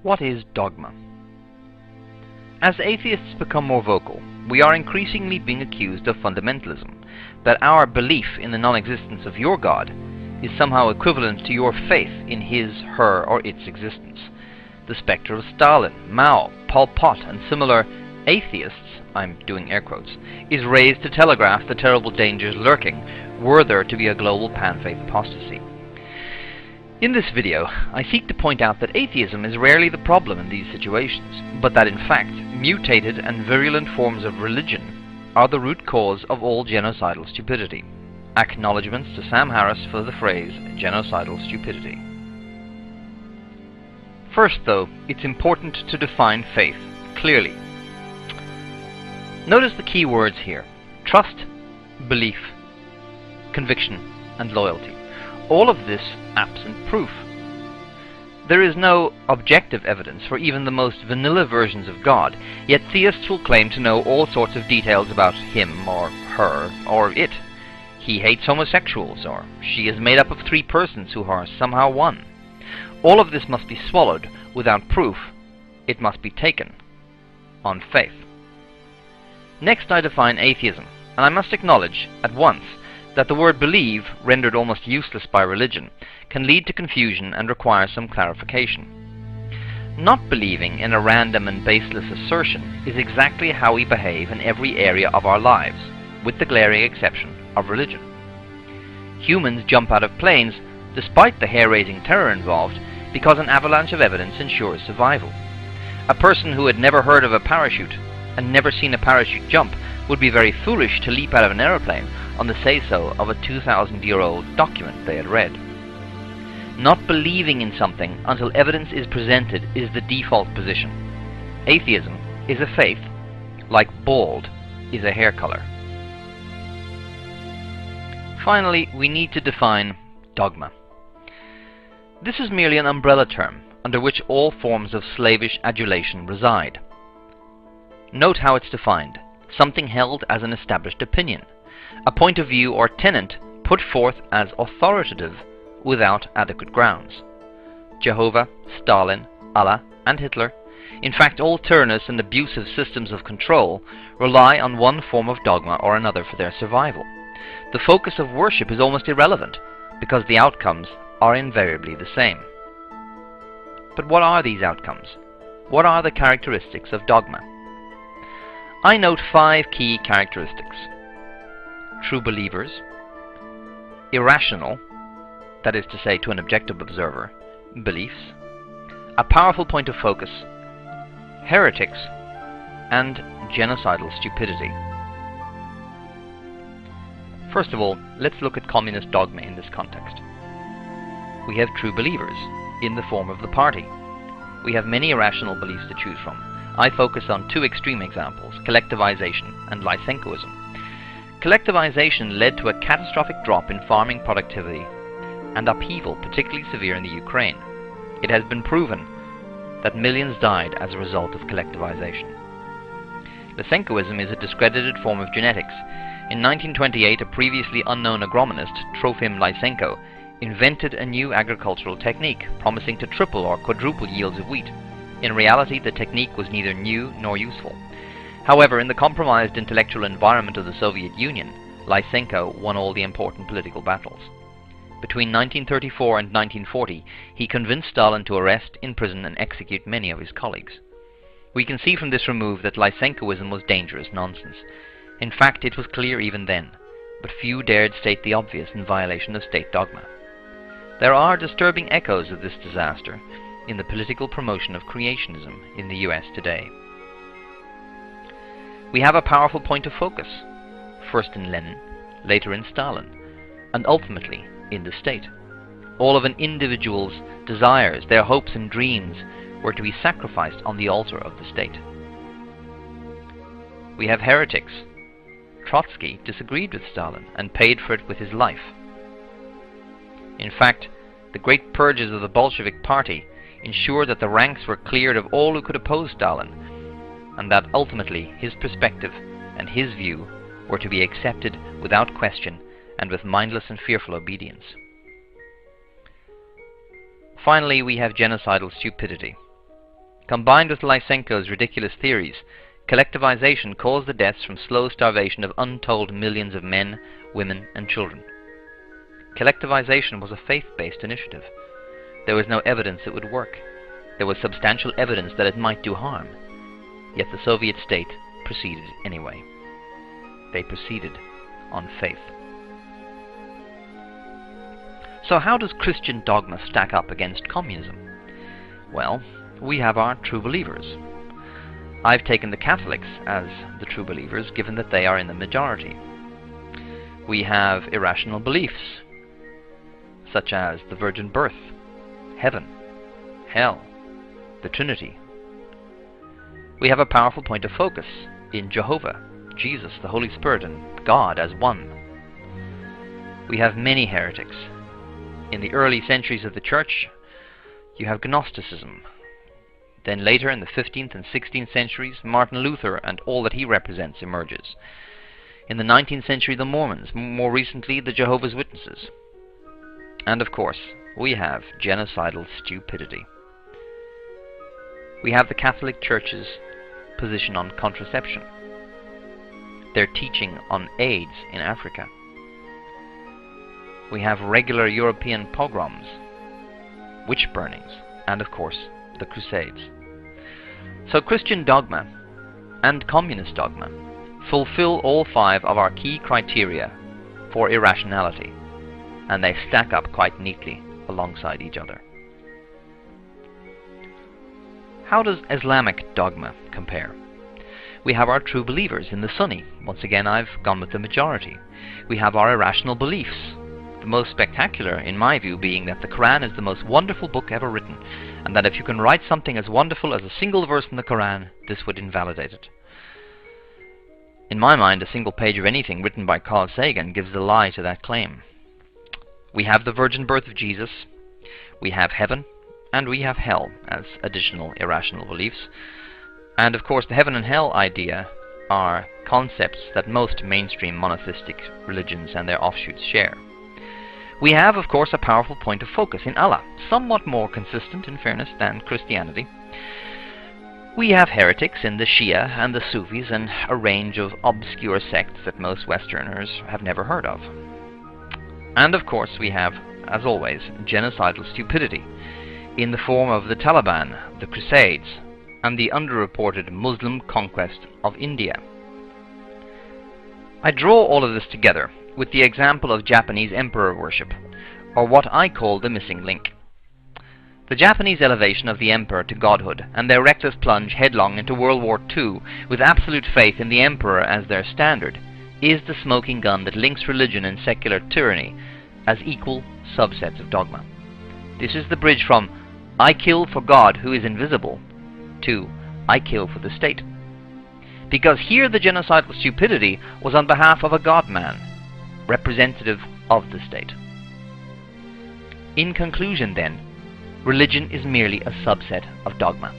What is dogma? As atheists become more vocal, we are increasingly being accused of fundamentalism, that our belief in the non-existence of your God is somehow equivalent to your faith in his, her, or its existence. The spectre of Stalin, Mao, Pol Pot, and similar atheists, I'm doing air quotes, is raised to telegraph the terrible dangers lurking were there to be a global pan-faith apostasy. In this video, I seek to point out that atheism is rarely the problem in these situations, but that in fact, mutated and virulent forms of religion are the root cause of all genocidal stupidity. Acknowledgements to Sam Harris for the phrase genocidal stupidity. First, though, it's important to define faith clearly. Notice the key words here: trust, belief, conviction, and loyalty. All of this absent proof. There is no objective evidence for even the most vanilla versions of God, yet theists will claim to know all sorts of details about him or her or it. He hates homosexuals, or she is made up of 3 persons who are somehow one. All of this must be swallowed without proof. It must be taken on faith. Next, I define atheism, and I must acknowledge at once that the word believe, rendered almost useless by religion, can lead to confusion and require some clarification. Not believing in a random and baseless assertion is exactly how we behave in every area of our lives, with the glaring exception of religion. Humans jump out of planes despite the hair-raising terror involved because an avalanche of evidence ensures survival. A person who had never heard of a parachute and never seen a parachute jump would be very foolish to leap out of an aeroplane on the say-so of a 2,000-year-old document they had read. Not believing in something until evidence is presented is the default position. Atheism is a faith, like bald is a hair color. Finally, we need to define dogma. This is merely an umbrella term under which all forms of slavish adulation reside. Note how it's defined: something held as an established opinion, a point of view or tenet put forth as authoritative without adequate grounds. Jehovah, Stalin, Allah, and Hitler, in fact all tyrannous and abusive systems of control, rely on one form of dogma or another for their survival. The focus of worship is almost irrelevant, because the outcomes are invariably the same. But what are these outcomes? What are the characteristics of dogma? I note 5 key characteristics: true believers, irrational, that is to say to an objective observer, beliefs, a powerful point of focus, heretics, and genocidal stupidity. First of all, let's look at communist dogma in this context. We have true believers, in the form of the party. We have many irrational beliefs to choose from. I focus on 2 extreme examples: collectivization and Lysenkoism. Collectivization led to a catastrophic drop in farming productivity and upheaval particularly severe in the Ukraine. It has been proven that millions died as a result of collectivization. Lysenkoism is a discredited form of genetics. In 1928, a previously unknown agronomist, Trofim Lysenko, invented a new agricultural technique promising to triple or quadruple yields of wheat. In reality, the technique was neither new nor useful. However, in the compromised intellectual environment of the Soviet Union, Lysenko won all the important political battles. Between 1934 and 1940, he convinced Stalin to arrest, imprison, and execute many of his colleagues. We can see from this remove that Lysenkoism was dangerous nonsense. In fact, it was clear even then, but few dared state the obvious in violation of state dogma. There are disturbing echoes of this disaster in the political promotion of creationism in the US today. We have a powerful point of focus, first in Lenin, later in Stalin, and ultimately in the state. All of an individual's desires, their hopes and dreams were to be sacrificed on the altar of the state. We have heretics. Trotsky disagreed with Stalin and paid for it with his life. In fact, the great purges of the Bolshevik Party ensured that the ranks were cleared of all who could oppose Stalin, and that ultimately his perspective and his view were to be accepted without question and with mindless and fearful obedience. Finally, we have genocidal stupidity. Combined with Lysenko's ridiculous theories, collectivization caused the deaths from slow starvation of untold millions of men, women, and children. Collectivization was a faith-based initiative. There was no evidence it would work. There was substantial evidence that it might do harm. Yet the Soviet state proceeded anyway. They proceeded on faith. So how does Christian dogma stack up against communism? Well, we have our true believers. I've taken the Catholics as the true believers, given that they are in the majority. We have irrational beliefs, such as the virgin birth, heaven, hell, the Trinity. We have a powerful point of focus in Jehovah, Jesus, the Holy Spirit, and God as one. We have many heretics. In the early centuries of the Church, you have Gnosticism. Then later, in the 15th and 16th centuries, Martin Luther and all that he represents emerges. In the 19th century, the Mormons. More recently, the Jehovah's Witnesses. And of course, we have genocidal stupidity. We have the Catholic Church's position on contraception, their teaching on AIDS in Africa. We have regular European pogroms, witch burnings, and of course, the Crusades. So Christian dogma and communist dogma fulfill all 5 of our key criteria for irrationality, and they stack up quite neatly alongside each other. How does Islamic dogma compare? We have our true believers in the Sunni. Once again, I've gone with the majority. We have our irrational beliefs, the most spectacular, in my view, being that the Quran is the most wonderful book ever written, and that if you can write something as wonderful as a single verse in the Quran, this would invalidate it. In my mind, a single page of anything written by Carl Sagan gives the lie to that claim. We have the virgin birth of Jesus, we have heaven, and we have hell as additional irrational beliefs. And of course, the heaven and hell idea are concepts that most mainstream monotheistic religions and their offshoots share. We have, of course, a powerful point of focus in Allah, somewhat more consistent, in fairness, than Christianity. We have heretics in the Shia and the Sufis, and a range of obscure sects that most Westerners have never heard of. And of course, we have, as always, genocidal stupidity in the form of the Taliban, the Crusades, and the underreported Muslim conquest of India. I draw all of this together with the example of Japanese emperor worship, or what I call the missing link. The Japanese elevation of the emperor to godhood and their reckless plunge headlong into World War II with absolute faith in the emperor as their standard is the smoking gun that links religion and secular tyranny as equal subsets of dogma. This is the bridge from "I kill for God who is invisible" to "I kill for the state." Because here the genocidal stupidity was on behalf of a God-man, representative of the state. In conclusion, then, religion is merely a subset of dogma.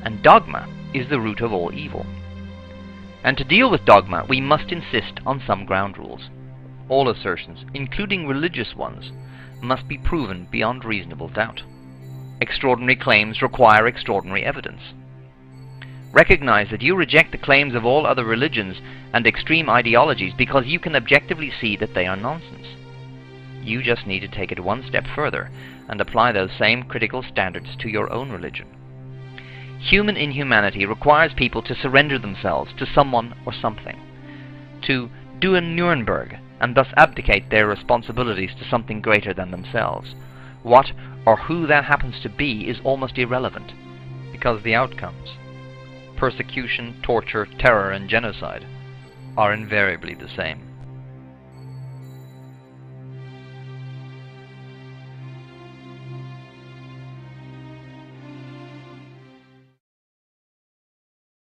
And dogma is the root of all evil. And to deal with dogma, we must insist on some ground rules. All assertions, including religious ones, must be proven beyond reasonable doubt. Extraordinary claims require extraordinary evidence. Recognize that you reject the claims of all other religions and extreme ideologies because you can objectively see that they are nonsense. You just need to take it one step further and apply those same critical standards to your own religion. Human inhumanity requires people to surrender themselves to someone or something, to do a Nuremberg and thus abdicate their responsibilities to something greater than themselves. What or who that happens to be is almost irrelevant, because the outcomes, persecution, torture, terror, and genocide, are invariably the same.